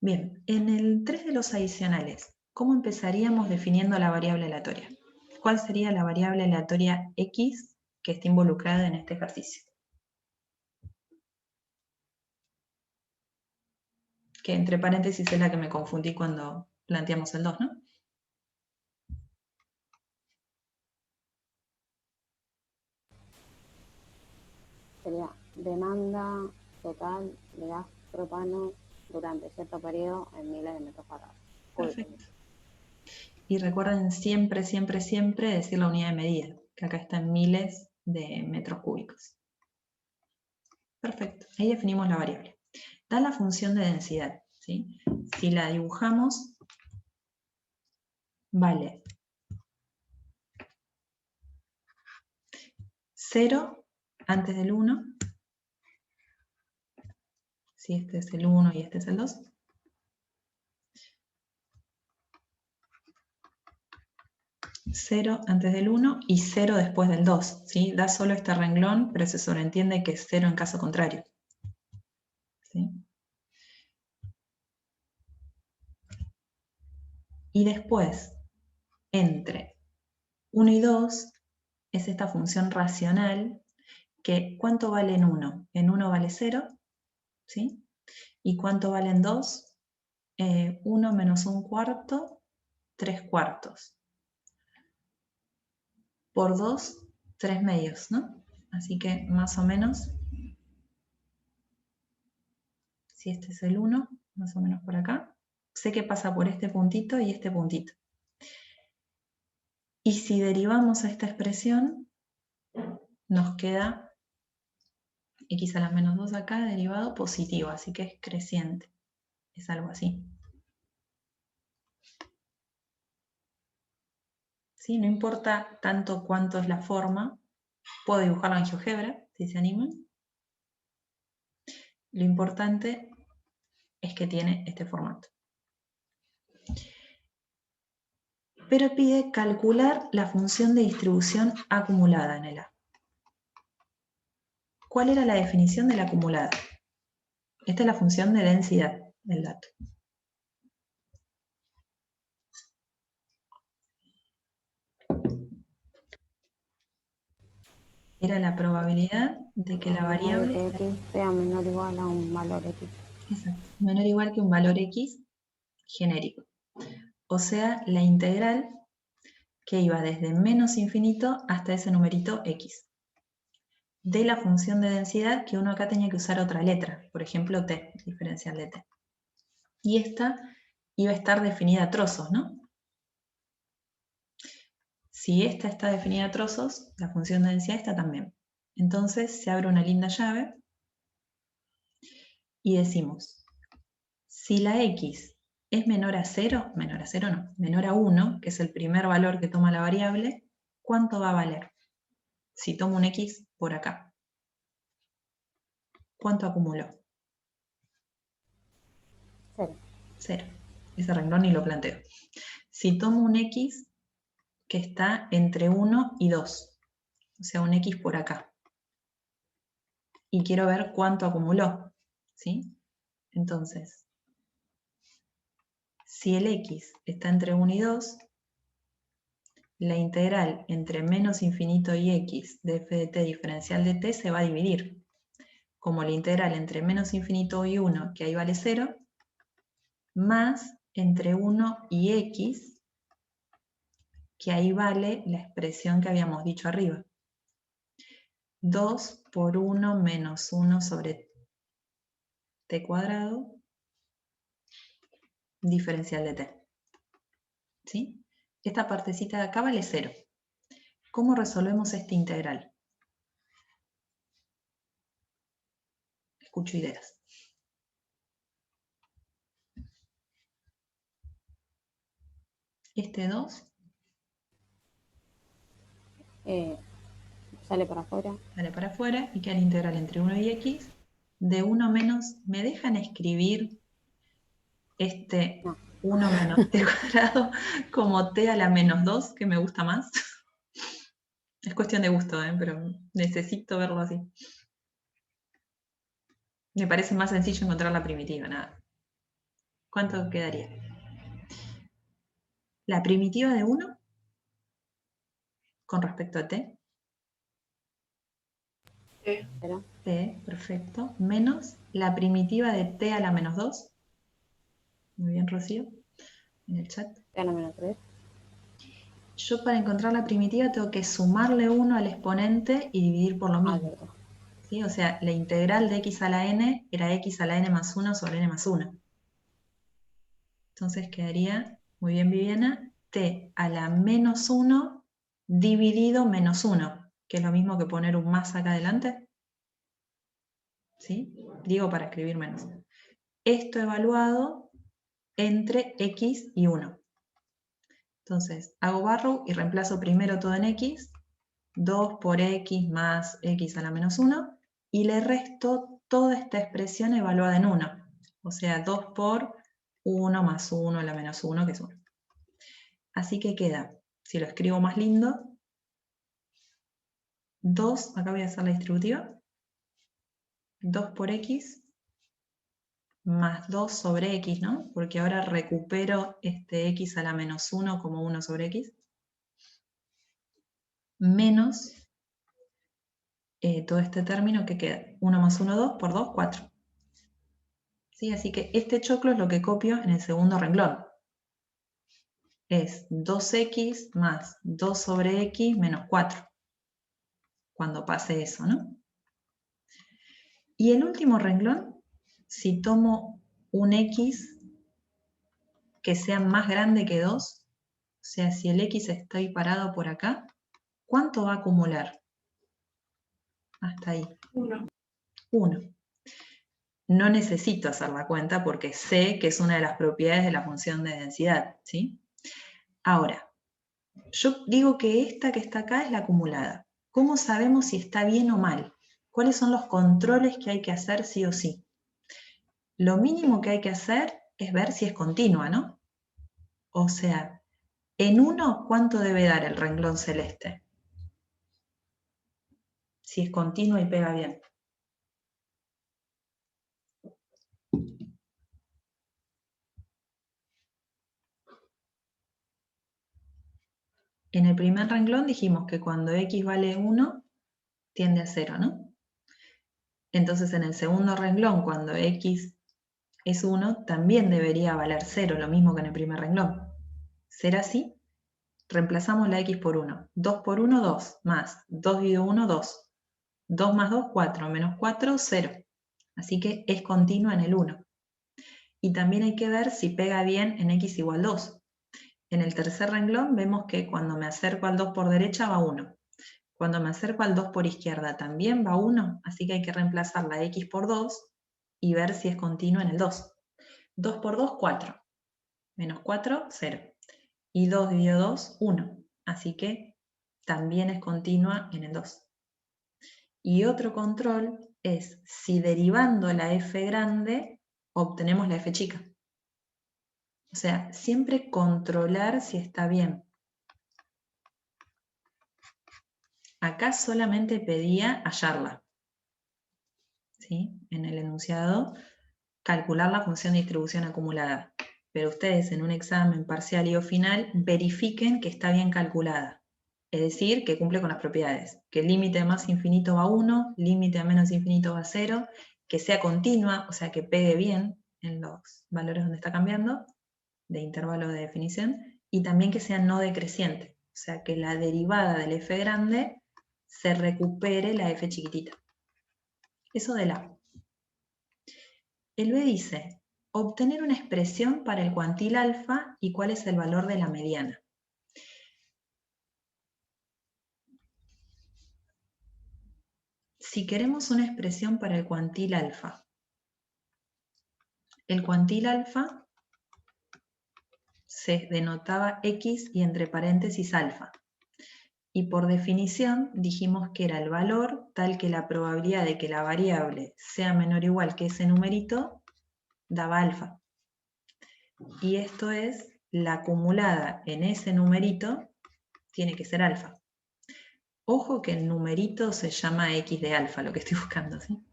Bien, en el 3 de los adicionales, ¿cómo empezaríamos definiendo la variable aleatoria? ¿Cuál sería la variable aleatoria X que está involucrada en este ejercicio? Que entre paréntesis es la que me confundí cuando planteamos el 2, ¿no? Sería demanda total de gas propano durante cierto periodo en miles de metros cuadrados. Perfecto. Y recuerden siempre, siempre, siempre decir la unidad de medida, que acá está en miles de metros cúbicos. Perfecto, ahí definimos la variable. Da la función de densidad, ¿sí? Si la dibujamos, vale 0 antes del 1, si este es el 1 y este es el 2. 0 antes del 1 y 0 después del 2, ¿sí? Da solo este renglón, pero se sobreentiende que es 0 en caso contrario, ¿sí? Y después, entre 1 y 2, es esta función racional que ¿cuánto vale en 1? En 1 vale 0, ¿sí? ¿Y cuánto vale en 2? 1 menos 1 cuarto, 3 cuartos. Por 2, 3 medios, ¿no? Así que más o menos, si este es el 1, más o menos por acá, sé que pasa por este puntito y este puntito. Y si derivamos a esta expresión, nos queda x a la menos 2 acá, derivado positivo, así que es creciente. Es algo así. ¿Sí? No importa tanto cuánto es la forma, puedo dibujarlo en GeoGebra, si se animan. Lo importante es que tiene este formato. Pero pide calcular la función de distribución acumulada en el A. ¿Cuál era la definición de la acumulada? Esta es la función de densidad del dato. Era la probabilidad de que la variable... De que x sea menor o igual a un valor x. Exacto, menor o igual que un valor x genérico. O sea, la integral que iba desde menos infinito hasta ese numerito x. De la función de densidad que uno acá tenía que usar otra letra, por ejemplo t, diferencial de t. Y esta iba a estar definida a trozos, ¿no? Si esta está definida a trozos, la función de densidad está también. Entonces se abre una linda llave y decimos, si la x es menor a 0 no, menor a 1, que es el primer valor que toma la variable, ¿cuánto va a valer? Si tomo un x por acá, ¿cuánto acumuló? 0. 0. Ese renglón ni lo planteo. Si tomo un x que está entre 1 y 2, o sea, un x por acá, y quiero ver cuánto acumuló, ¿sí? Entonces, si el x está entre 1 y 2, la integral entre menos infinito y x de f de t diferencial de t se va a dividir. Como la integral entre menos infinito y 1, que ahí vale 0, más entre 1 y x, que ahí vale la expresión que habíamos dicho arriba. 2 por 1 menos 1 sobre t cuadrado, diferencial de t. ¿Sí? Esta partecita de acá vale 0. ¿Cómo resolvemos esta integral? Escucho ideas. Este 2 Sale para afuera. sale para afuera y queda la integral entre 1 y x de 1 menos, ¿me dejan escribir este No. 1 menos t cuadrado como t a la menos 2, que me gusta más? Es cuestión de gusto, pero necesito verlo así. Me parece más sencillo encontrar la primitiva, nada. ¿Cuánto quedaría? La primitiva de 1 con respecto a t. Pero, T, perfecto. Menos la primitiva de t a la menos 2. Muy bien, Rocío, en el chat. T a la menos 3. Yo para encontrar la primitiva tengo que sumarle 1 al exponente y dividir por lo mismo. Cierto. ¿Sí? O sea, la integral de x a la n era x a la n más 1 sobre n más 1. Entonces quedaría, muy bien Viviana, t a la menos 1 dividido menos 1, que es lo mismo que poner un más acá adelante. ¿Sí? Digo para escribir menos. Esto evaluado entre x y 1. Entonces, hago barrow y reemplazo primero todo en x, 2 por x más x a la menos 1, y le resto toda esta expresión evaluada en 1. O sea, 2 por 1 más 1 a la menos 1, que es 1. Así que queda, si lo escribo más lindo, 2, acá voy a hacer la distributiva, 2 por x más 2 sobre x, ¿no? Porque ahora recupero este x a la menos 1 como 1 sobre x, menos todo este término que queda, 1 más 1, 2, por 2, 4. ¿Sí? Así que este choclo es lo que copio en el segundo renglón. Es 2x más 2 sobre x menos 4, cuando pase eso, ¿no? Y el último renglón, si tomo un x que sea más grande que 2, o sea, si el x está ahí parado por acá, ¿cuánto va a acumular? Hasta ahí. 1. No necesito hacer la cuenta porque sé que es una de las propiedades de la función de densidad, ¿sí? Ahora, yo digo que esta que está acá es la acumulada. ¿Cómo sabemos si está bien o mal? ¿Cuáles son los controles que hay que hacer sí o sí? Lo mínimo que hay que hacer es ver si es continua, ¿no? O sea, en 1, ¿cuánto debe dar el renglón celeste? Si es continua y pega bien. En el primer renglón dijimos que cuando x vale 1, tiende a 0, ¿no? Entonces en el segundo renglón, cuando x es 1, también debería valer 0, lo mismo que en el primer renglón. ¿Será así? Reemplazamos la x por 1. 2 por 1, 2. Más 2 dividido 1, 2. 2 más 2, 4. Menos 4, 0. Así que es continua en el 1. Y también hay que ver si pega bien en x igual 2. En el tercer renglón vemos que cuando me acerco al 2 por derecha va 1. Cuando me acerco al 2 por izquierda también va 1, así que hay que reemplazar la x por 2 y ver si es continua en el 2. 2 por 2, 4. Menos 4, 0. Y 2 dividido 2, 1. Así que también es continua en el 2. Y otro control es si derivando la f grande obtenemos la f chica. O sea, siempre controlar si está bien. Acá solamente pedía hallarla. ¿Sí? En el enunciado, calcular la función de distribución acumulada. Pero ustedes en un examen parcial y o final verifiquen que está bien calculada. Es decir, que cumple con las propiedades. Que el límite de más infinito va a 1, límite de menos infinito va a 0, que sea continua, o sea que pegue bien en los valores donde está cambiando, de intervalo de definición, y también que sea no decreciente, o sea que la derivada del f grande se recupere la f chiquitita. Eso del A. El B dice, obtener una expresión para el cuantil alfa y cuál es el valor de la mediana. Si queremos una expresión para el cuantil alfa se denotaba x y entre paréntesis alfa. Y por definición dijimos que era el valor tal que la probabilidad de que la variable sea menor o igual que ese numerito daba alfa. Y esto es, la acumulada en ese numerito tiene que ser alfa. Ojo que el numerito se llama x de alfa, lo que estoy buscando, ¿sí?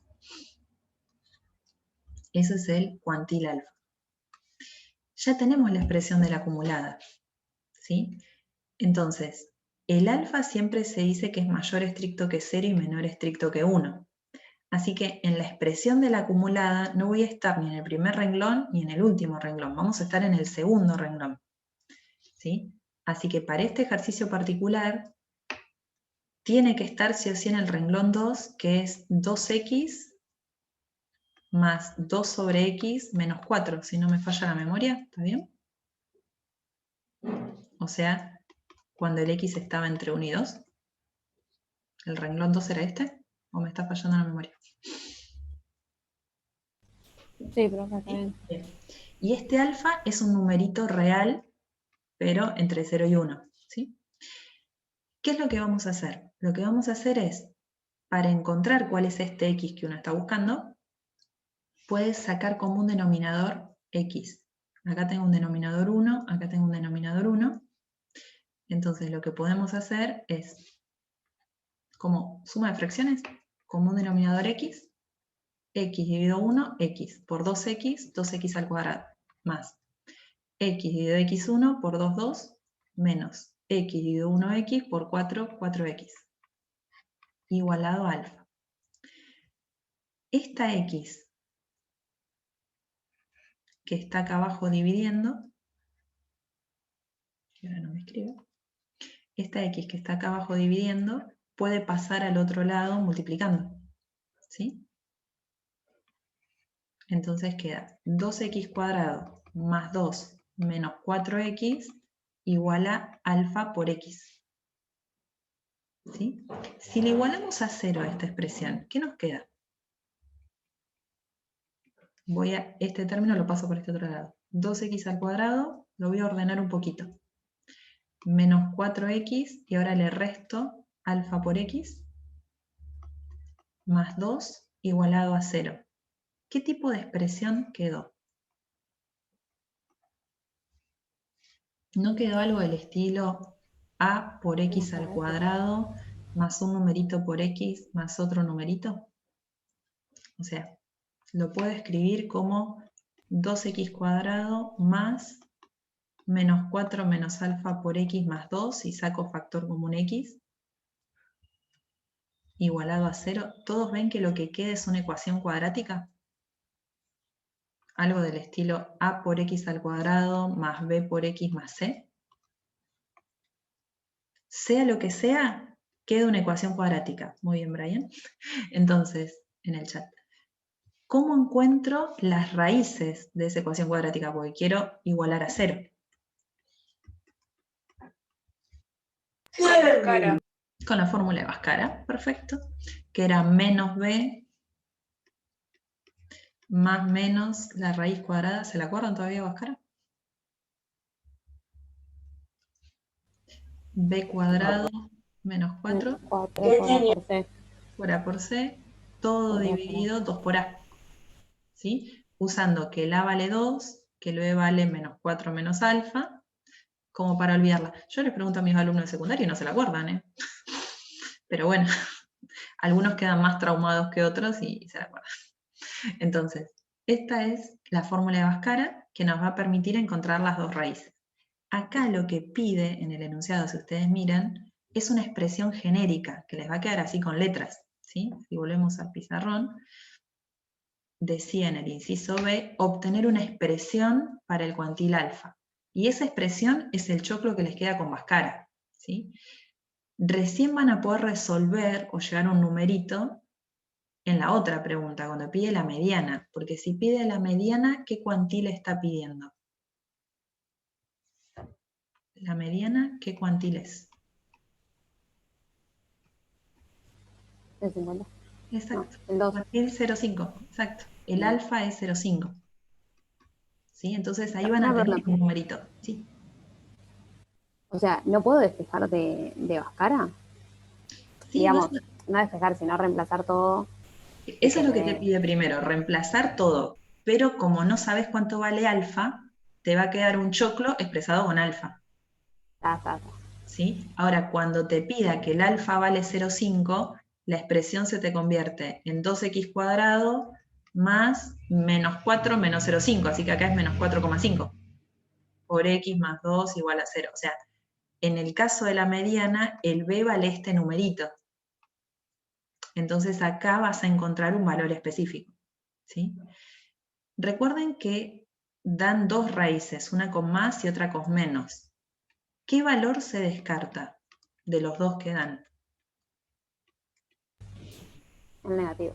Eso es el cuantil alfa. ya tenemos la expresión de la acumulada, ¿sí? Entonces, el alfa siempre se dice que es mayor estricto que 0 y menor estricto que 1. Así que en la expresión de la acumulada no voy a estar ni en el primer renglón ni en el último renglón, vamos a estar en el segundo renglón, ¿sí? Así que para este ejercicio particular, tiene que estar sí o sí en el renglón 2, que es 2x más 2 sobre x menos 4, si no me falla la memoria, ¿está bien? O sea, cuando el x estaba entre 1 y 2, ¿el renglón 2 era este? ¿O me está fallando la memoria? Sí, profe, está bien. Bien. Y este alfa es un numerito real, pero entre 0 y 1, ¿sí? ¿Qué es lo que vamos a hacer? Lo que vamos a hacer es, para encontrar cuál es este x que uno está buscando, puedes sacar como un denominador x. Acá tengo un denominador 1, acá tengo un denominador 1. Entonces lo que podemos hacer es, como suma de fracciones, como un denominador x, x dividido 1, x por 2x, 2x al cuadrado, más x dividido x1 por 2, 2, menos x dividido 1x por 4, 4x, igualado a alfa. Esta x que está acá abajo dividiendo, que ahora no me escribo, esta x que está acá abajo dividiendo puede pasar al otro lado multiplicando, ¿sí? Entonces queda 2x cuadrado más 2 menos 4x igual a alfa por x, ¿sí? Si le igualamos a 0 a esta expresión, ¿qué nos queda? Voy a este término lo paso por este otro lado. 2x al cuadrado, lo voy a ordenar un poquito. Menos 4x, y ahora le resto alfa por x, más 2 igualado a 0. ¿Qué tipo de expresión quedó? ¿No quedó algo del estilo a por x al cuadrado más un numerito por x más otro numerito? O sea, lo puedo escribir como 2x cuadrado más menos 4 menos alfa por x más 2, y saco factor común x, igualado a 0. ¿Todos ven que lo que queda es una ecuación cuadrática? Algo del estilo a por x al cuadrado más b por x más c. Sea lo que sea, queda una ecuación cuadrática. Muy bien, Brian. Entonces, en el chat, ¿cómo encuentro las raíces de esa ecuación cuadrática? Porque quiero igualar a 0. Con la fórmula de Bhaskara, perfecto, que era menos b más menos la raíz cuadrada. ¿Se la acuerdan todavía, Bhaskara? B cuadrado menos 4 4 por C. por A por C, todo dividido 2 por A, ¿sí? Usando que el A vale 2, que el B vale menos 4 menos alfa, como para olvidarla. Yo les pregunto a mis alumnos de secundario y no se la acuerdan, ¿eh? Pero bueno, algunos quedan más traumados que otros y se la acuerdan. Entonces, esta es la fórmula de Bhaskara que nos va a permitir encontrar las dos raíces. Acá lo que pide en el enunciado, si ustedes miran, es una expresión genérica, que les va a quedar así con letras, ¿sí? Si volvemos al pizarrón, decía en el inciso B, obtener una expresión para el cuantil alfa. Y esa expresión es el choclo que les queda con Bhaskara, ¿sí? Recién van a poder resolver o llegar a un numerito en la otra pregunta, cuando pide la mediana, porque si pide la mediana, ¿qué cuantil está pidiendo? La mediana, ¿qué cuantil es? El 50. Exacto. No, el 2. Cuantil 0,5, exacto. El alfa es 0,5. ¿Sí? Entonces ahí van a Una tener pregunta. un numerito. ¿Sí? O sea, ¿no puedo despejar de Bhaskara? Sí, Digamos, no despejar, sino reemplazar todo. Y eso que es lo me que te dé. pide primero, reemplazar todo. Pero como no sabes cuánto vale alfa, te va a quedar un choclo expresado con alfa. Ta. ¿Sí? Ahora, cuando te pida que el alfa vale 0,5, la expresión se te convierte en 2x cuadrado más menos 4 menos 0,5, así que acá es menos 4,5. por x más 2 igual a 0. O sea, en el caso de la mediana, el b vale este numerito. Entonces acá vas a encontrar un valor específico, ¿sí? Recuerden que dan dos raíces, una con más y otra con menos. ¿Qué valor se descarta de los dos que dan? El negativo.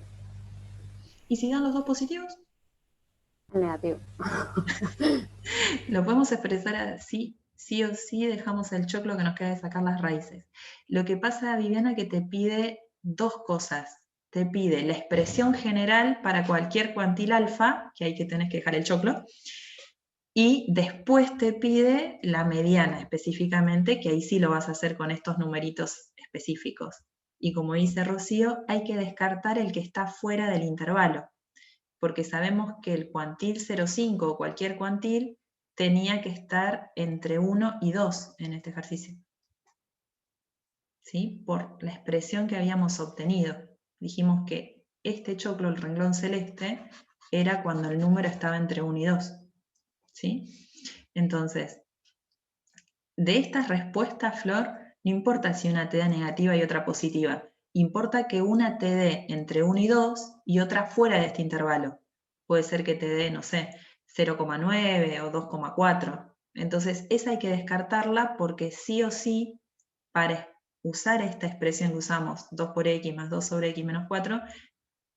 ¿Y si dan los dos positivos? El negativo. Lo podemos expresar así, sí o sí dejamos el choclo que nos queda de sacar las raíces. Lo que pasa, Viviana, que te pide dos cosas. Te pide la expresión general para cualquier cuantil alfa, que ahí que tenés que dejar el choclo, y después te pide la mediana específicamente, que ahí sí lo vas a hacer con estos numeritos específicos. Y como dice Rocío, hay que descartar el que está fuera del intervalo, porque sabemos que el cuantil 0,5 o cualquier cuantil tenía que estar entre 1 y 2 en este ejercicio. ¿Sí? Por la expresión que habíamos obtenido. Dijimos que este choclo, el renglón celeste, era cuando el número estaba entre 1 y 2. ¿Sí? Entonces, de estas respuestas, Flor, no importa si una te da negativa y otra positiva. Importa que una te dé entre 1 y 2 y otra fuera de este intervalo. Puede ser que te dé, no sé, 0,9 o 2,4. Entonces, esa hay que descartarla porque sí o sí, para usar esta expresión que usamos, 2 por x más 2 sobre x menos 4,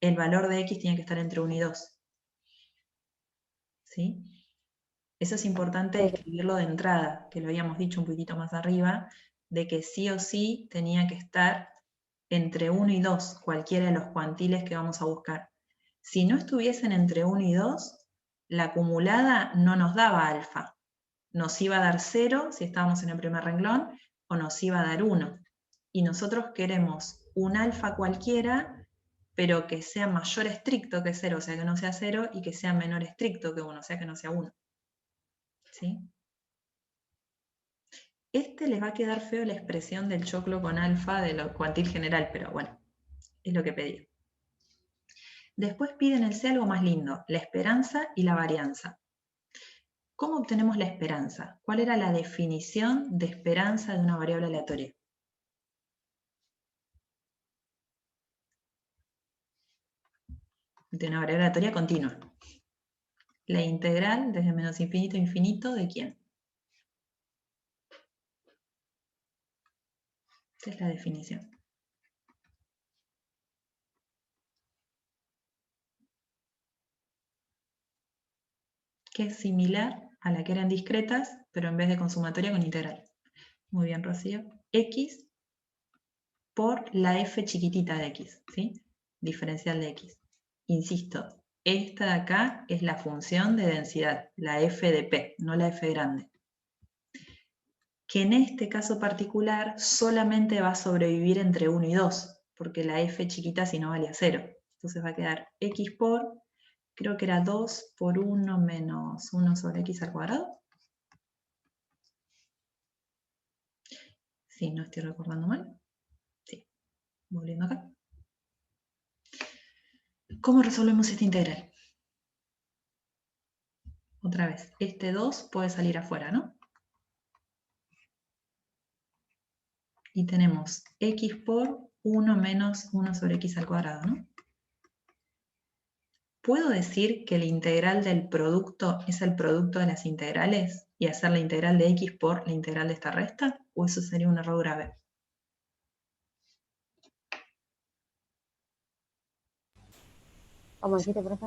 el valor de x tiene que estar entre 1 y 2. ¿Sí? Eso es importante escribirlo de entrada, que lo habíamos dicho un poquito más arriba, de que sí o sí tenía que estar entre 1 y 2, cualquiera de los cuantiles que vamos a buscar. Si no estuviesen entre 1 y 2, la acumulada no nos daba alfa. Nos iba a dar 0 si estábamos en el primer renglón, o nos iba a dar 1. Y nosotros queremos un alfa cualquiera, pero que sea mayor estricto que 0, o sea que no sea 0, y que sea menor estricto que 1, o sea que no sea 1. ¿Sí? Este les va a quedar feo la expresión del choclo con alfa de lo cuantil general, pero bueno, es lo que pedí. Después piden el C algo más lindo, la esperanza y la varianza. ¿Cómo obtenemos la esperanza? ¿Cuál era la definición de esperanza de una variable aleatoria? De una variable aleatoria continua. La integral desde menos infinito a infinito, ¿de quién? Esta es la definición. Que es similar a la que eran discretas, pero en vez de con sumatoria con integral. Muy bien, Rocío. X por la f chiquitita de x, ¿sí? Diferencial de x. Insisto, esta de acá es la función de densidad, la f de p, no la f grande. Que en este caso particular solamente va a sobrevivir entre 1 y 2, porque la f chiquita si no valía 0. Entonces va a quedar x por, creo que era 2 por 1 menos 1 sobre x al cuadrado. Sí, no estoy recordando mal. Sí, volviendo acá. ¿Cómo resolvemos esta integral? Otra vez, este 2 puede salir afuera, ¿no? Y tenemos x por 1 menos 1 sobre x al cuadrado, ¿no? ¿Puedo decir que la integral del producto es el producto de las integrales y hacer la integral de x por la integral de esta resta? ¿O eso sería un error grave? ¿Cómo dijiste, profe?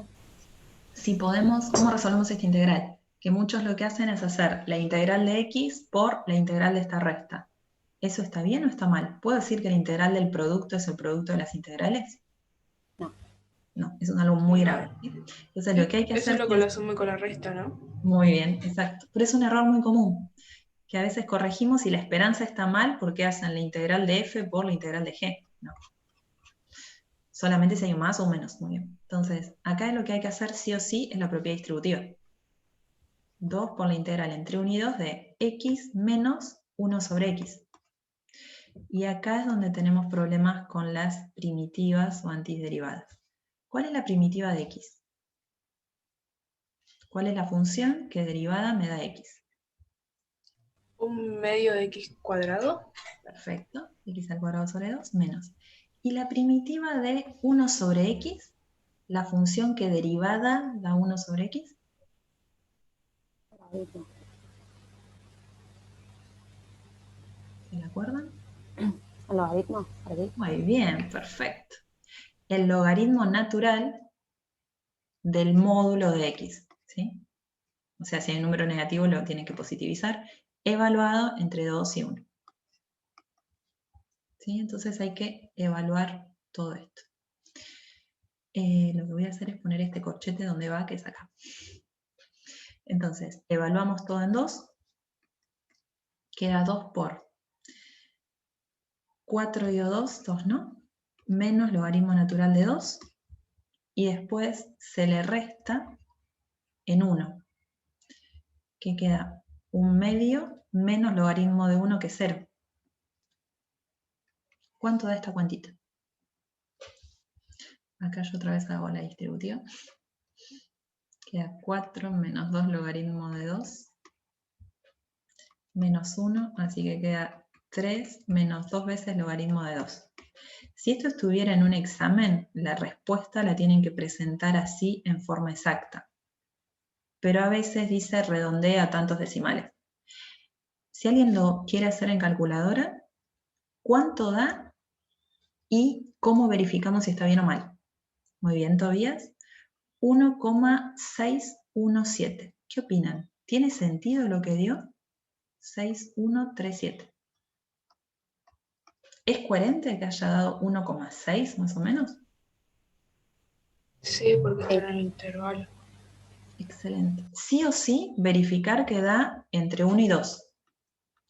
Si podemos, ¿cómo resolvemos esta integral? Que muchos lo que hacen es hacer la integral de x por la integral de esta resta. ¿Eso está bien o está mal? ¿Puedo decir que la integral del producto es el producto de las integrales? No. No, eso es algo muy grave. Entonces lo que hay que Eso hacer es lo que lo suma con la resta, ¿no? Muy bien, exacto. Pero es un error muy común, que a veces corregimos y la esperanza está mal porque hacen la integral de f por la integral de g. No. Solamente si hay un más o un menos. Muy bien. Entonces, acá lo que hay que hacer sí o sí es la propiedad distributiva. 2 por la integral entre 1 y 2 de x menos 1 sobre x. Y acá es donde tenemos problemas con las primitivas o antiderivadas. ¿Cuál es la primitiva de x? ¿Cuál es la función que derivada me da x? Un medio de x cuadrado. Perfecto. X al cuadrado sobre 2 menos. Y la primitiva de 1 sobre x, la función que derivada da 1 sobre x. Logaritmo. ¿Se la acuerdan? ¿El logaritmo? ¿Perdí? Muy bien, perfecto. El logaritmo natural del módulo de x, ¿sí? O sea, si hay un número negativo lo tienen que positivizar, evaluado entre 2 y 1. ¿Sí? Entonces hay que evaluar todo esto. Lo que voy a hacer es poner este corchete donde va, que es acá. Entonces, evaluamos todo en 2. Queda 2 por 4 dio 2, 2 no, menos logaritmo natural de 2, y después se le resta en 1, que queda 1 medio menos logaritmo de 1, que es 0. ¿Cuánto da esta cuantita? Acá yo otra vez hago la distributiva. Queda 4 menos 2 logaritmo de 2, menos 1, así que queda 3 menos 2 veces logaritmo de 2. Si esto estuviera en un examen, la respuesta la tienen que presentar así en forma exacta. Pero a veces dice redondea a tantos decimales. Si alguien lo quiere hacer en calculadora, ¿cuánto da y cómo verificamos si está bien o mal? Muy bien, Tobías. 1,617. ¿Qué opinan? ¿Tiene sentido lo que dio? 6137. ¿Es coherente que haya dado 1,6 más o menos? Sí, porque está en el intervalo. Excelente. Sí o sí, verificar que da entre 1 y 2.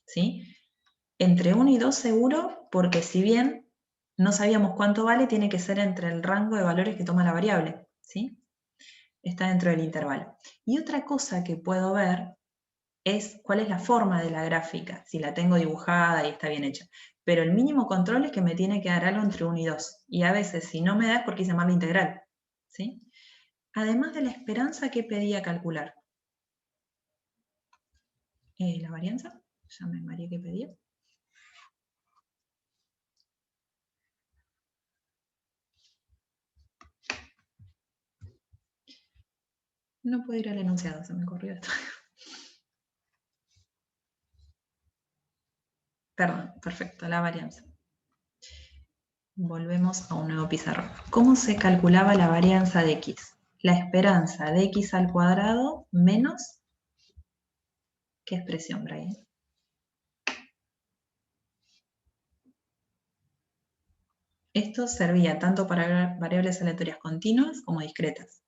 ¿Sí? Entre 1 y 2 seguro, porque si bien no sabíamos cuánto vale, tiene que ser entre el rango de valores que toma la variable. ¿Sí? Está dentro del intervalo. Y otra cosa que puedo ver es cuál es la forma de la gráfica, si la tengo dibujada y está bien hecha. Pero el mínimo control es que me tiene que dar algo entre 1 y 2. Y a veces, si no me da, es porque hice mal la integral. ¿Sí? Además de la esperanza, ¿qué pedía calcular? La varianza. Ya me mareé qué pedía. No puedo ir al enunciado, se me ocurrió esto. Perdón, perfecto, la varianza. Volvemos a un nuevo pizarrón. ¿Cómo se calculaba la varianza de x? La esperanza de x al cuadrado menos... ¿Qué expresión, Brian? Esto servía tanto para variables aleatorias continuas como discretas.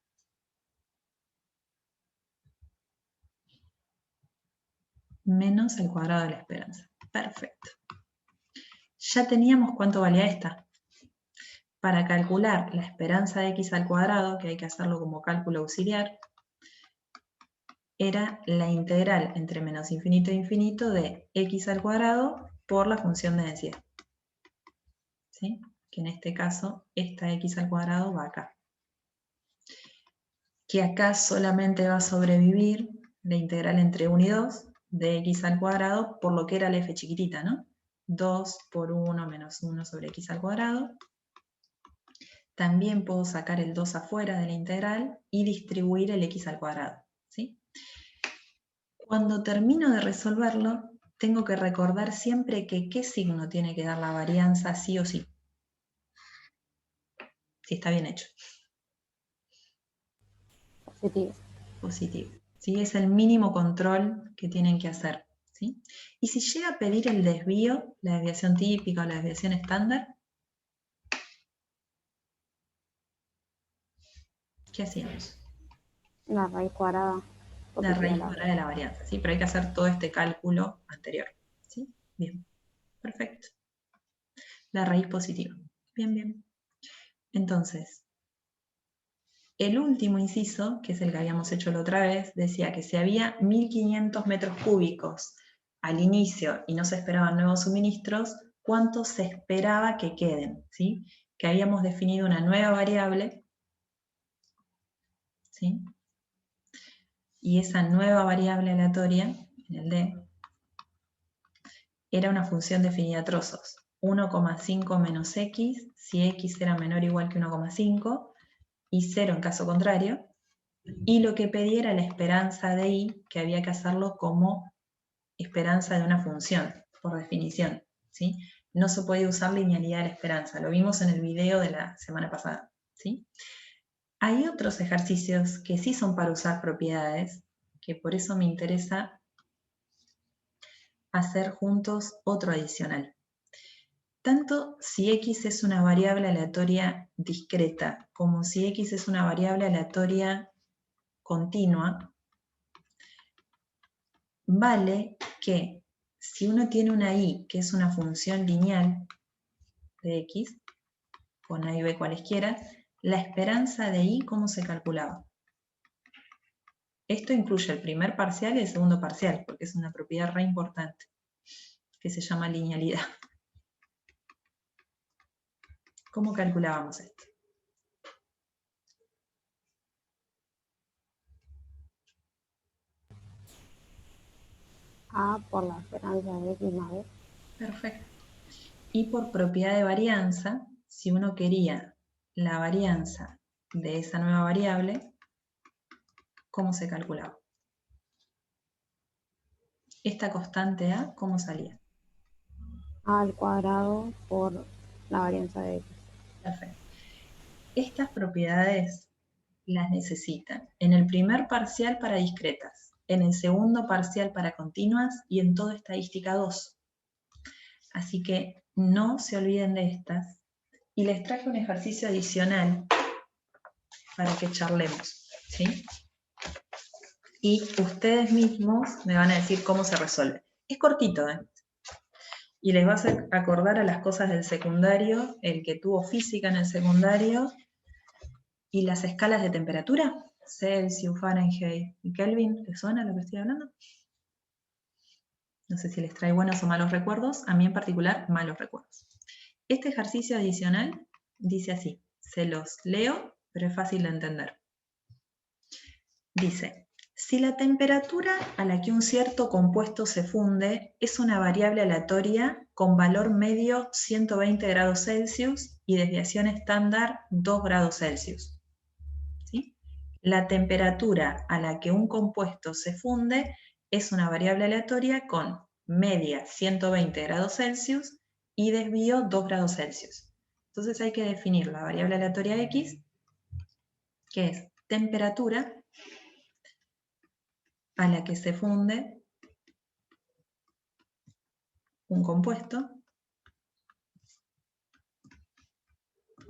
Menos el cuadrado de la esperanza. Perfecto. Ya teníamos cuánto valía esta. Para calcular la esperanza de x al cuadrado, que hay que hacerlo como cálculo auxiliar, era la integral entre menos infinito e infinito de x al cuadrado por la función de densidad. ¿Sí? Que en este caso, esta x al cuadrado va acá. Que acá solamente va a sobrevivir la integral entre 1 y 2 de x al cuadrado por lo que era la f chiquitita, ¿no? 2 por 1 menos 1 sobre x al cuadrado. También puedo sacar el 2 afuera de la integral y distribuir el x al cuadrado, ¿sí? Cuando termino de resolverlo, tengo que recordar siempre que qué signo tiene que dar la varianza sí o sí. Si está bien hecho. Positivo. Positivo. ¿Sí? Es el mínimo control que tienen que hacer. ¿Sí? Y si llega a pedir el desvío, la desviación típica o la desviación estándar, ¿qué hacíamos? La raíz cuadrada. La Positiva raíz la cuadrada de la varianza, ¿sí? Pero hay que hacer todo este cálculo anterior. ¿Sí? Bien, perfecto. La raíz positiva. Bien, bien. Entonces, el último inciso, que es el que habíamos hecho la otra vez, decía que si había 1500 metros cúbicos al inicio y no se esperaban nuevos suministros, ¿cuánto se esperaba que queden? ¿Sí? Que habíamos definido una nueva variable, ¿sí? Y esa nueva variable aleatoria, en el D, era una función definida a trozos. 1,5 menos x, si x era menor o igual que 1,5, y 0 en caso contrario. Y lo que pedía era la esperanza de y, que había que hacerlo como esperanza de una función, por definición, ¿sí? No se puede usar linealidad de la esperanza, lo vimos en el video de la semana pasada, ¿sí? Hay otros ejercicios que sí son para usar propiedades, que por eso me interesa hacer juntos otro adicional. Tanto si x es una variable aleatoria discreta, como si x es una variable aleatoria continua, vale que si uno tiene una y, que es una función lineal de x, con a y b cualesquiera, la esperanza de y, ¿cómo se calculaba? Esto incluye el primer parcial y el segundo parcial, porque es una propiedad re importante, que se llama linealidad. ¿Cómo calculábamos esto? A por la esperanza de x más b. Perfecto. Y por propiedad de varianza, si uno quería la varianza de esa nueva variable, ¿cómo se calculaba? Esta constante A, ¿cómo salía? A al cuadrado por la varianza de x. Perfecto. Estas propiedades las necesitan en el primer parcial para discretas, en el segundo parcial para continuas y en toda estadística 2. Así que no se olviden de estas. Y les traje un ejercicio adicional para que charlemos, ¿sí? Y ustedes mismos me van a decir cómo se resuelve. Es cortito, ¿eh? Y les vas a acordar a las cosas del secundario, el que tuvo física en el secundario, y las escalas de temperatura, Celsius, Fahrenheit y Kelvin. ¿Les suena lo que estoy hablando? No sé si les trae buenos o malos recuerdos, a mí en particular, malos recuerdos. Este ejercicio adicional dice así, se los leo, pero es fácil de entender. Dice, si la temperatura a la que un cierto compuesto se funde es una variable aleatoria con valor medio 120 grados Celsius y desviación estándar 2 grados Celsius. ¿Sí? La temperatura a la que un compuesto se funde es una variable aleatoria con media 120 grados Celsius y desvío 2 grados Celsius. Entonces hay que definir la variable aleatoria X, que es temperatura a la que se funde un compuesto,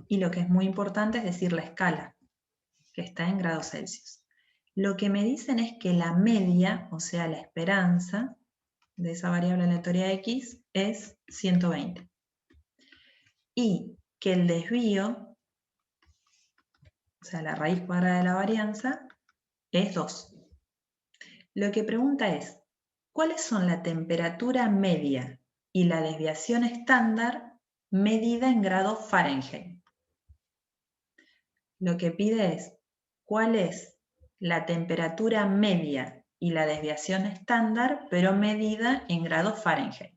y lo que es muy importante es decir la escala, que está en grados Celsius. Lo que me dicen es que la media, o sea la esperanza, de esa variable aleatoria X es 120. Y que el desvío, o sea la raíz cuadrada de la varianza, es 2. Lo que pregunta es, ¿cuáles son la temperatura media y la desviación estándar medida en grados Fahrenheit? Lo que pide es, ¿cuál es la temperatura media y la desviación estándar, pero medida en grados Fahrenheit?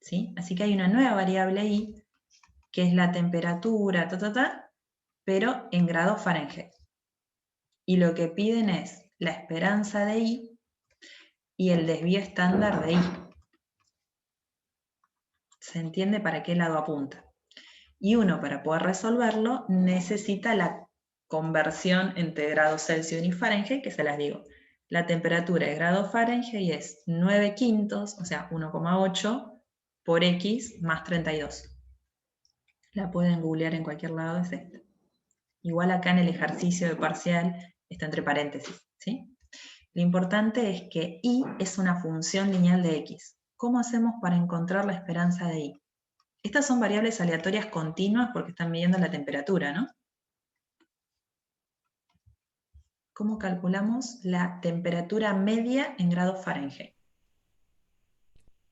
¿Sí? Así que hay una nueva variable ahí, que es la temperatura, pero en grados Fahrenheit. Y lo que piden es la esperanza de I y el desvío estándar de I. ¿Se entiende para qué lado apunta? Y uno, para poder resolverlo, necesita la conversión entre grados Celsius y Fahrenheit, que se las digo. La temperatura de grado Fahrenheit es 9 quintos, o sea, 1,8 por X más 32. La pueden googlear en cualquier lado, es esta. Igual acá en el ejercicio de parcial está entre paréntesis, ¿sí? Lo importante es que y es una función lineal de x. ¿Cómo hacemos para encontrar la esperanza de y? Estas son variables aleatorias continuas porque están midiendo la temperatura, ¿no? ¿Cómo calculamos la temperatura media en grados Fahrenheit?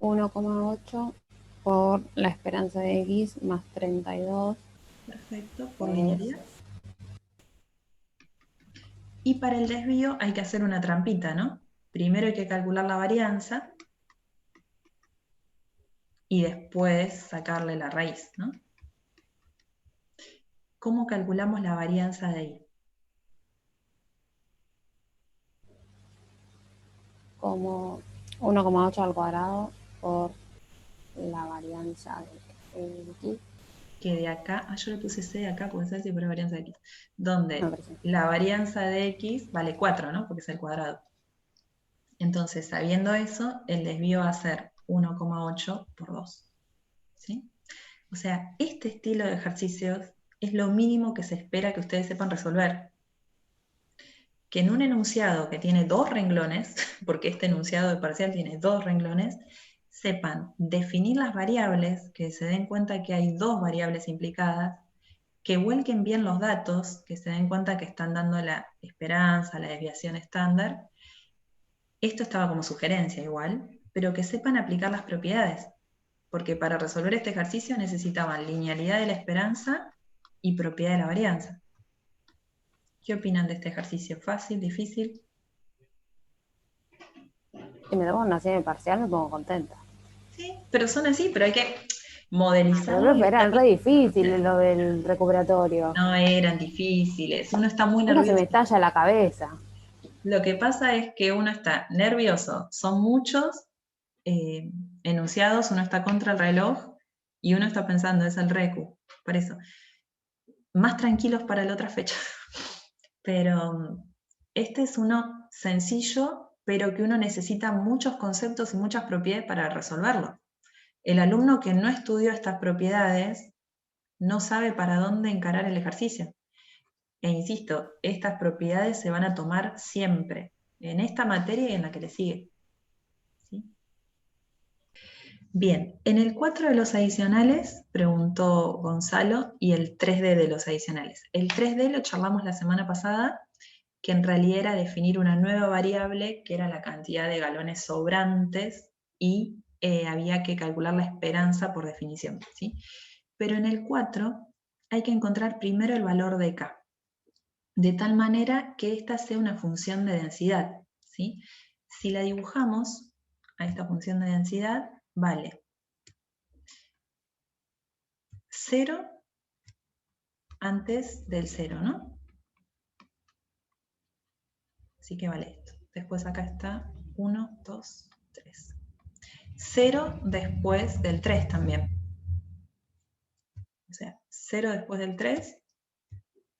1,8 por la esperanza de x más 32. Perfecto, por linealidad. Y para el desvío hay que hacer una trampita, ¿no? Primero hay que calcular la varianza. y después sacarle la raíz, ¿no? ¿Cómo calculamos la varianza de ahí? Como 1,8 al cuadrado por la varianza de x. Que de acá, yo le puse c de acá porque es así por la varianza de x, donde Me parece. la varianza de x vale 4, ¿no? Porque es el cuadrado. Entonces, sabiendo eso, el desvío va a ser 1,8 por 2. ¿Sí? O sea, este estilo de ejercicios es lo mínimo que se espera que ustedes sepan resolver. Que en un enunciado que tiene 2 renglones, porque este enunciado de parcial tiene 2 renglones, sepan definir las variables, que se den cuenta que hay 2 variables implicadas, que vuelquen bien los datos, que se den cuenta que están dando la esperanza, la desviación estándar. Esto estaba como sugerencia igual, pero que sepan aplicar las propiedades, porque para resolver este ejercicio necesitaban linealidad de la esperanza y propiedad de la varianza. ¿Qué opinan de este ejercicio? ¿Fácil? ¿Difícil? Si me tomo una serie parcial me pongo contenta. Sí, pero son así, pero hay que Pero modelizarlo. profe, eran re difíciles lo del recuperatorio. No eran difíciles, uno está muy Uno se me nervioso. estalla la cabeza. Lo que pasa es que uno está nervioso, son muchos enunciados, uno está contra el reloj y uno está pensando, es el recu. Por eso, más tranquilos para la otra fecha. Pero este es uno sencillo, pero que uno necesita muchos conceptos y muchas propiedades para resolverlo. El alumno que no estudió estas propiedades no sabe para dónde encarar el ejercicio. E insisto, estas propiedades se van a tomar siempre, en esta materia y en la que le sigue. ¿Sí? Bien, en el 4 de los adicionales, preguntó Gonzalo, y el 3D de los adicionales. El 3D lo charlamos la semana pasada, que en realidad era definir una nueva variable, que era la cantidad de galones sobrantes, y había que calcular la esperanza por definición. ¿Sí? Pero en el 4 hay que encontrar primero el valor de K, de tal manera que esta sea una función de densidad. ¿Sí? Si la dibujamos a esta función de densidad, vale 0 antes del 0, ¿no? Así que vale esto. Después acá está 1, 2, 3. 0 después del 3 también. O sea, 0 después del 3,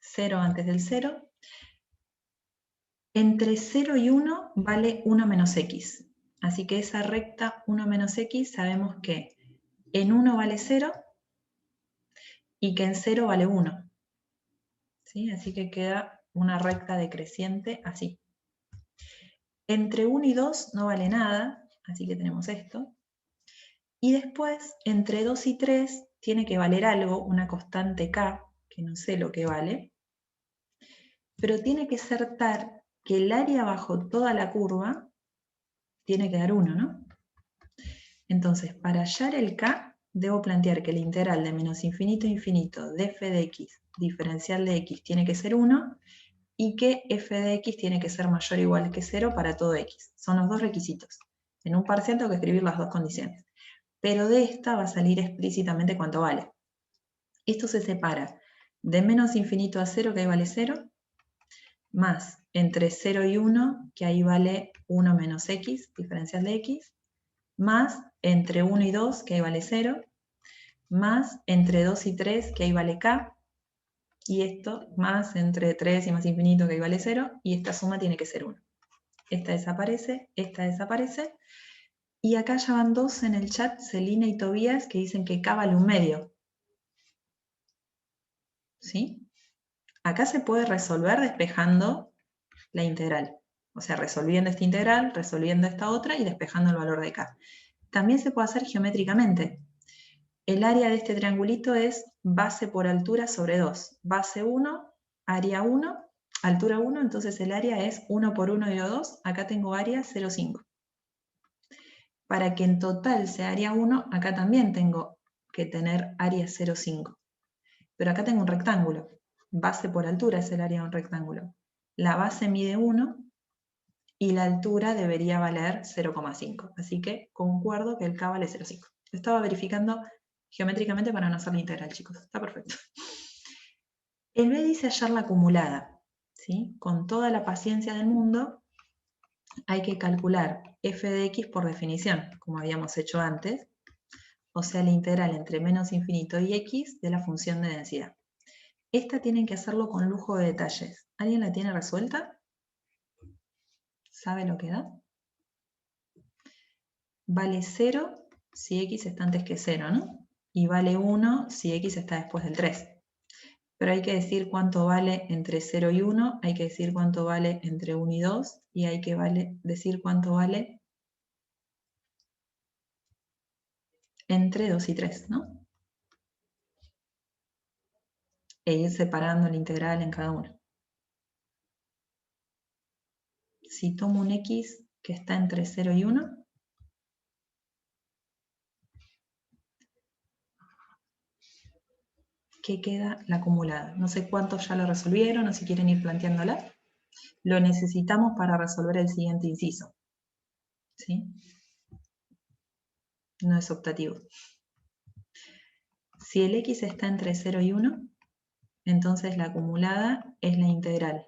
0 antes del 0. Entre 0 y 1 vale 1 menos x. Así que esa recta 1 menos x sabemos que en 1 vale 0 y que en 0 vale 1. ¿Sí? Así que queda una recta decreciente así. Entre 1 y 2 no vale nada, así que tenemos esto. Y después, entre 2 y 3, tiene que valer algo, una constante k, que no sé lo que vale, pero tiene que ser tal que el área bajo toda la curva tiene que dar 1, ¿no? Entonces, para hallar el k, debo plantear que el integral de menos infinito a infinito de f de x diferencial de x tiene que ser 1, y que f de x tiene que ser mayor o igual que 0 para todo x. Son los dos requisitos. En un parcial tengo que escribir las dos condiciones. Pero de esta va a salir explícitamente cuánto vale. Esto se separa de menos infinito a 0, que ahí vale 0, más entre 0 y 1, que ahí vale 1 menos x, diferencial de x, más entre 1 y 2, que ahí vale 0, más entre 2 y 3, que ahí vale k, y esto más entre 3 y más infinito, que ahí vale 0, y esta suma tiene que ser 1. Esta desaparece, y acá ya van dos en el chat, Celina y Tobías, que dicen que k vale 1 medio. ¿Sí? Acá se puede resolver despejando la integral. O sea, resolviendo esta integral, resolviendo esta otra y despejando el valor de k. También se puede hacer geométricamente. El área de este triangulito es base por altura sobre 2. Base 1, área 1, altura 1, entonces el área es 1 por 1 dividido 2. Acá tengo área 0,5. Para que en total sea área 1, acá también tengo que tener área 0,5. Pero acá tengo un rectángulo. Base por altura es el área de un rectángulo. La base mide 1 y la altura debería valer 0,5. Así que concuerdo que el k vale 0,5. Lo estaba verificando geométricamente para no hacer la integral, chicos. Está perfecto. El B dice hallar la acumulada. ¿Sí? Con toda la paciencia del mundo, hay que calcular f de x por definición, como habíamos hecho antes, o sea, la integral entre menos infinito y x de la función de densidad. Esta tienen que hacerlo con lujo de detalles. ¿Alguien la tiene resuelta? ¿Sabe lo que da? Vale 0 si x está antes que 0, ¿no? Y vale 1 si x está después del 3. Pero hay que decir cuánto vale entre 0 y 1, hay que decir cuánto vale entre 1 y 2, y hay que decir cuánto vale entre 2 y 3, ¿no? E ir separando la integral en cada uno. Si tomo un x que está entre 0 y 1, ¿qué queda? La acumulada. No sé cuántos ya lo resolvieron o si quieren ir planteándola. Lo necesitamos para resolver el siguiente inciso. ¿Sí? No es optativo. Si el x está entre 0 y 1, entonces la acumulada es la integral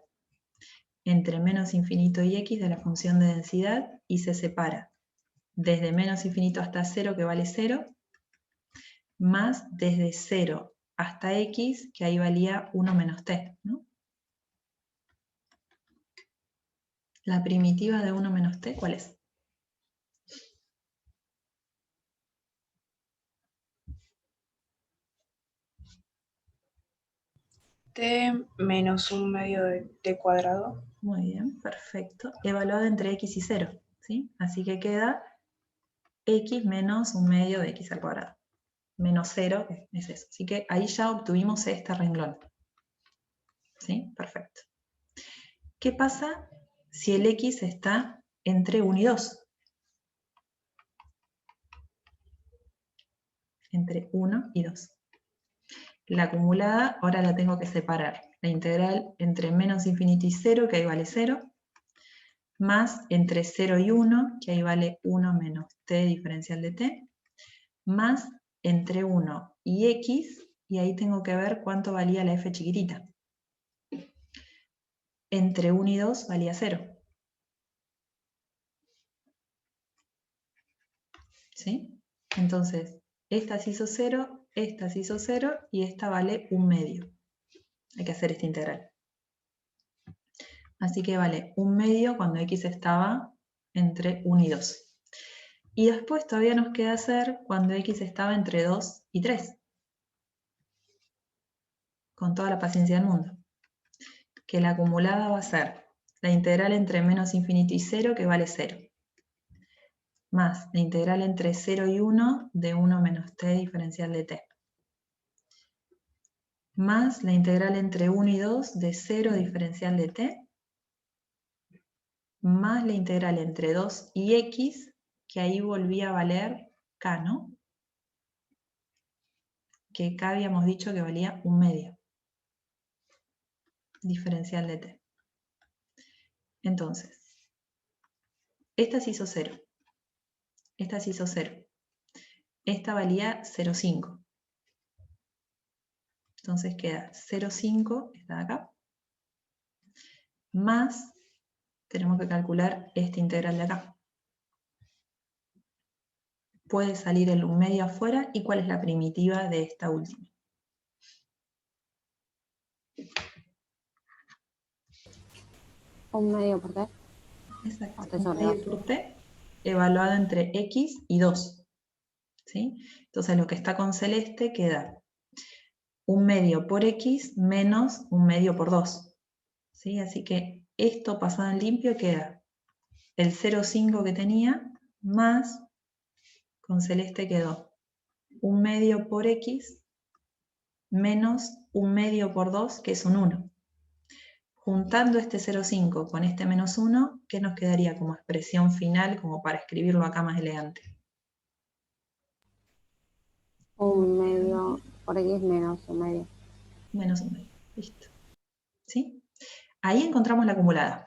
entre menos infinito y x de la función de densidad y se separa desde menos infinito hasta 0, que vale 0, más desde 0 hasta x, que ahí valía 1 menos t, ¿no? La primitiva de 1 menos t, ¿cuál es? T menos un medio de t cuadrado. Muy bien, perfecto. Evaluado entre x y 0, ¿sí? Así que queda x menos un medio de x al cuadrado. Menos 0 es eso. Así que ahí ya obtuvimos este renglón. ¿Sí? Perfecto. ¿Qué pasa si el x está entre 1 y 2? Entre 1 y 2. La acumulada ahora la tengo que separar. La integral entre menos infinito y 0, que ahí vale 0, más entre 0 y 1, que ahí vale 1 menos t diferencial de t, más entre 1 y x, y ahí tengo que ver cuánto valía la f chiquitita. Entre 1 y 2 valía 0. ¿Sí? Entonces, esta se hizo 0, esta se hizo 0, y esta vale 1 medio. Hay que hacer esta integral. Así que vale 1 medio cuando x estaba entre 1 y 2. Y después todavía nos queda hacer cuando x estaba entre 2 y 3. Con toda la paciencia del mundo. Que la acumulada va a ser la integral entre menos infinito y 0, que vale 0. Más la integral entre 0 y 1 de 1 menos t diferencial de t. Más la integral entre 1 y 2 de 0 diferencial de t. Más la integral entre 2 y x, que ahí volvía a valer k, ¿no? Que k habíamos dicho que valía 1 medio diferencial de t. Entonces, esta se hizo 0. Esta se hizo 0. Esta valía 0,5. Entonces queda 0,5, esta de acá, más, tenemos que calcular esta integral de acá. Puede salir el 1 medio afuera, ¿y cuál es la primitiva de esta última? Un medio por t. Exacto, T 1 sobre medio 2. por t, evaluado entre x y 2. ¿Sí? Entonces lo que está con celeste queda 1 medio por x menos 1 medio por 2. ¿Sí? Así que esto pasado en limpio queda el 0,5 que tenía, más, con celeste quedó 1 medio por x menos 1 medio por 2, que es un 1. Juntando este 0,5 con este menos 1, ¿qué nos quedaría como expresión final, como para escribirlo acá más elegante? Un medio por x menos un medio. Menos 1 medio. Listo. ¿Sí? Ahí encontramos la acumulada.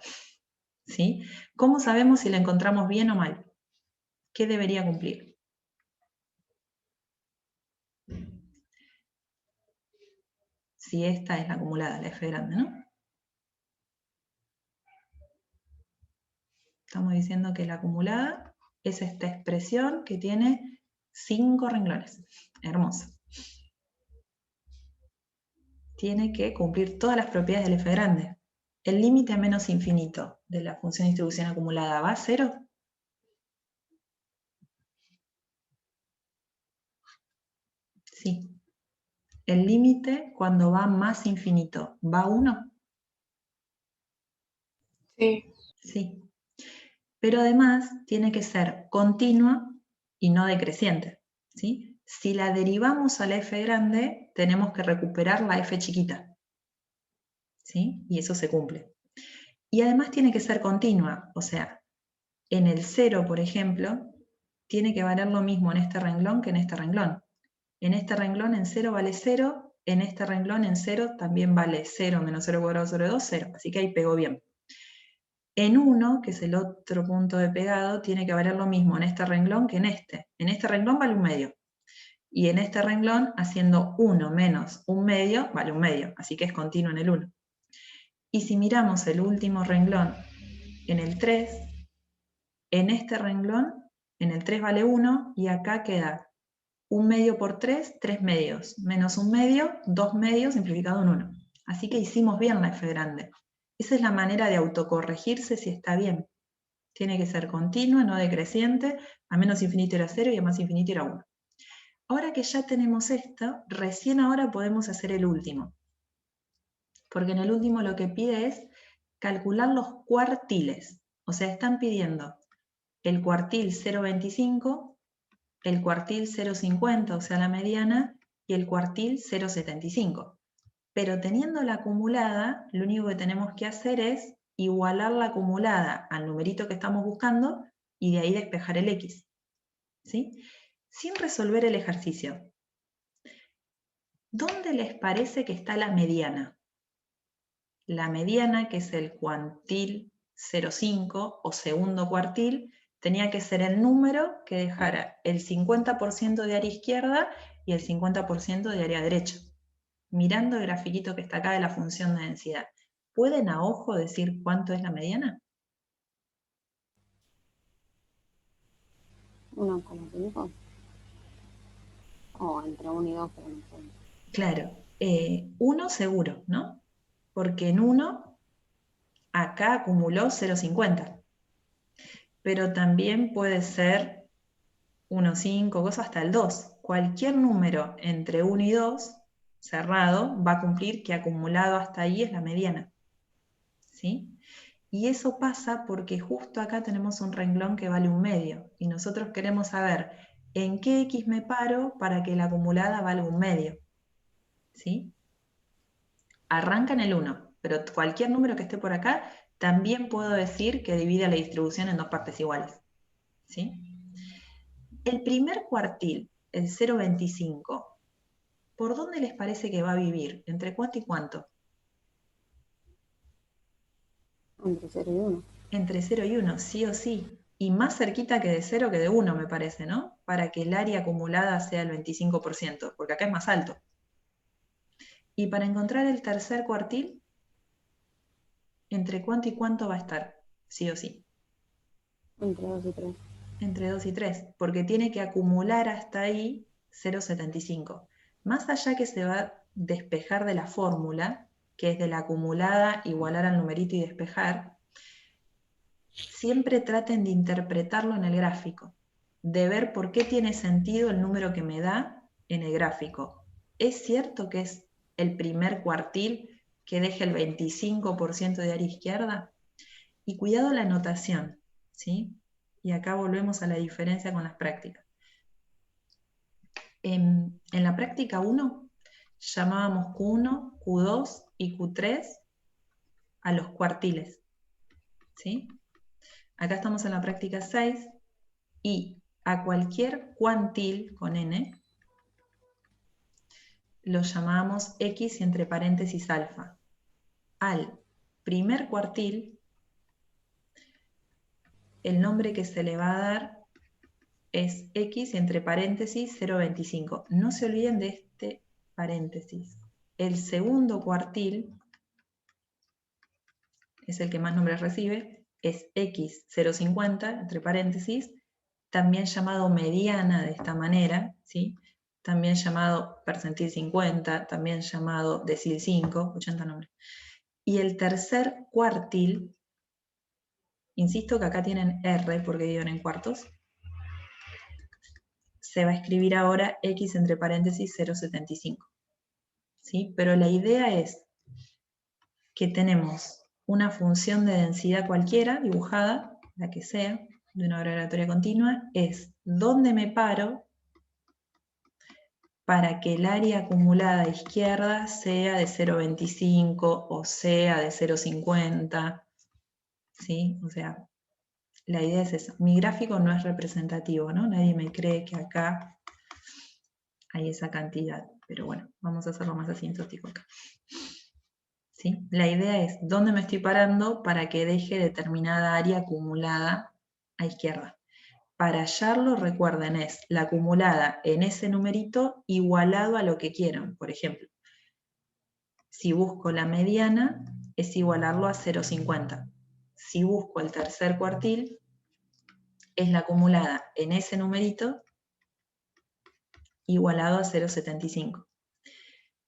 ¿Sí? ¿Cómo sabemos si la encontramos bien o mal? ¿Qué debería cumplir? si esta es la acumulada, la F grande, ¿no? Estamos diciendo que la acumulada es esta expresión que tiene 5 renglones. Hermoso. Tiene que cumplir todas las propiedades del F grande. ¿El límite a menos infinito de la función de distribución acumulada va a 0? Sí. ¿El límite cuando va más infinito va a 1? Sí. Sí. Pero además tiene que ser continua y no decreciente, ¿sí? Si la derivamos a la F grande, tenemos que recuperar la F chiquita, ¿sí? Y eso se cumple. Y además tiene que ser continua, o sea, en el 0, por ejemplo, tiene que valer lo mismo en este renglón que en este renglón. En este renglón en 0 vale 0, en este renglón en 0 también vale 0 menos 0 cuadrado sobre 2, 0. Así que ahí pegó bien. En 1, que es el otro punto de pegado, tiene que valer lo mismo en este renglón que en este. En este renglón vale 1/2. Y en este renglón, haciendo 1 menos 1/2, vale 1/2. Así que es continuo en el 1. Y si miramos el último renglón en el 3, en este renglón, en el 3 vale 1, y acá queda 1/2 por 3, 3 medios, menos 1/2, 2 medios, simplificado en 1. Así que hicimos bien la F grande. Esa es la manera de autocorregirse si está bien. Tiene que ser continua, no decreciente, a menos infinito era 0 y a más infinito era 1. Ahora que ya tenemos esto, recién ahora podemos hacer el último. Porque en el último lo que pide es calcular los cuartiles. O sea, están pidiendo el cuartil 0,25, el cuartil 0,50, o sea, la mediana, y el cuartil 0,75. Pero teniendo la acumulada, lo único que tenemos que hacer es igualar la acumulada al numerito que estamos buscando y de ahí despejar el X. ¿Sí? Sin resolver el ejercicio. ¿Dónde les parece que está la mediana? La mediana, que es el cuartil 0,5 o segundo cuartil, tenía que ser el número que dejara el 50% de área izquierda y el 50% de área derecha. Mirando el grafiquito que está acá de la función de densidad, ¿pueden a ojo decir cuánto es la mediana? 1,5. O entre 1 y 2, pero no sé. Claro, 1 seguro, ¿no? Porque en 1 acá acumuló 0,50. Pero también puede ser 1,5, cosa hasta el 2. Cualquier número entre 1 y 2, cerrado, va a cumplir que acumulado hasta ahí es la mediana. ¿Sí? Y eso pasa porque justo acá tenemos un renglón que vale 1/2. Y nosotros queremos saber en qué X me paro para que la acumulada valga 1/2. ¿Sí? Arranca en el 1, pero cualquier número que esté por acá, también puedo decir que divide la distribución en dos partes iguales. ¿Sí? El primer cuartil, el 0,25, ¿por dónde les parece que va a vivir? ¿Entre cuánto y cuánto? Entre 0 y 1. Entre 0 y 1, sí o sí. Y más cerquita que de 0 que de 1, me parece, ¿no? Para que el área acumulada sea el 25%, porque acá es más alto. Y para encontrar el tercer cuartil, ¿entre cuánto y cuánto va a estar? Sí o sí. Entre 2 y 3. Entre 2 y 3, porque tiene que acumular hasta ahí 0,75. Más allá que se va a despejar de la fórmula, que es de la acumulada igualar al numerito y despejar, siempre traten de interpretarlo en el gráfico, de ver por qué tiene sentido el número que me da en el gráfico. ¿Es cierto que es el primer cuartil que deje el 25% de área izquierda? Y cuidado la notación, ¿sí? Y acá volvemos a la diferencia con las prácticas. En la práctica 1 llamábamos Q1, Q2 y Q3 a los cuartiles, ¿sí? Acá estamos en la práctica 6 y a cualquier cuantil con n lo llamamos X y entre paréntesis alfa. Al primer cuartil, el nombre que se le va a dar es X y entre paréntesis 0,25. No se olviden de este paréntesis. el segundo cuartil es el que más nombres recibe, es x0,50, entre paréntesis, también llamado mediana de esta manera, ¿sí? También llamado percentil 50, también llamado decil 5, 80 nombres. Y el tercer cuartil, insisto que acá tienen R porque viven en cuartos, se va a escribir ahora x entre paréntesis 0,75. ¿Sí? Pero la idea es que tenemos una función de densidad cualquiera, dibujada, la que sea, de una obra aleatoria continua, es dónde me paro para que el área acumulada a izquierda sea de 0,25 o sea de 0,50, ¿sí? O sea, la idea es esa. Mi gráfico no es representativo, ¿no? Nadie me cree que acá hay esa cantidad, pero bueno, vamos a hacerlo más asintótico acá. ¿Sí? La idea es dónde me estoy parando para que deje determinada área acumulada a izquierda. Para hallarlo, recuerden, es la acumulada en ese numerito igualado a lo que quieran. Por ejemplo, si busco la mediana, es igualarlo a 0,50. Si busco el tercer cuartil, es la acumulada en ese numerito igualado a 0,75.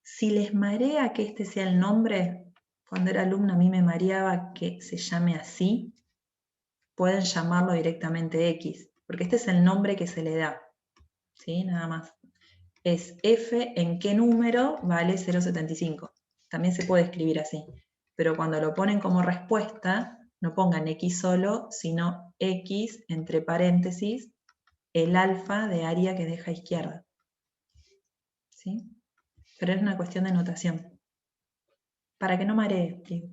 Si les marea que este sea el nombre, cuando era alumna a mí me mareaba que se llame así, pueden llamarlo directamente X, porque este es el nombre que se le da, ¿sí? Nada más. Es F en qué número vale 0,75. También se puede escribir así, pero cuando lo ponen como respuesta, no pongan X solo, sino X entre paréntesis, el alfa de área que deja a izquierda. ¿Sí? Pero es una cuestión de notación. Para que no maree, digo.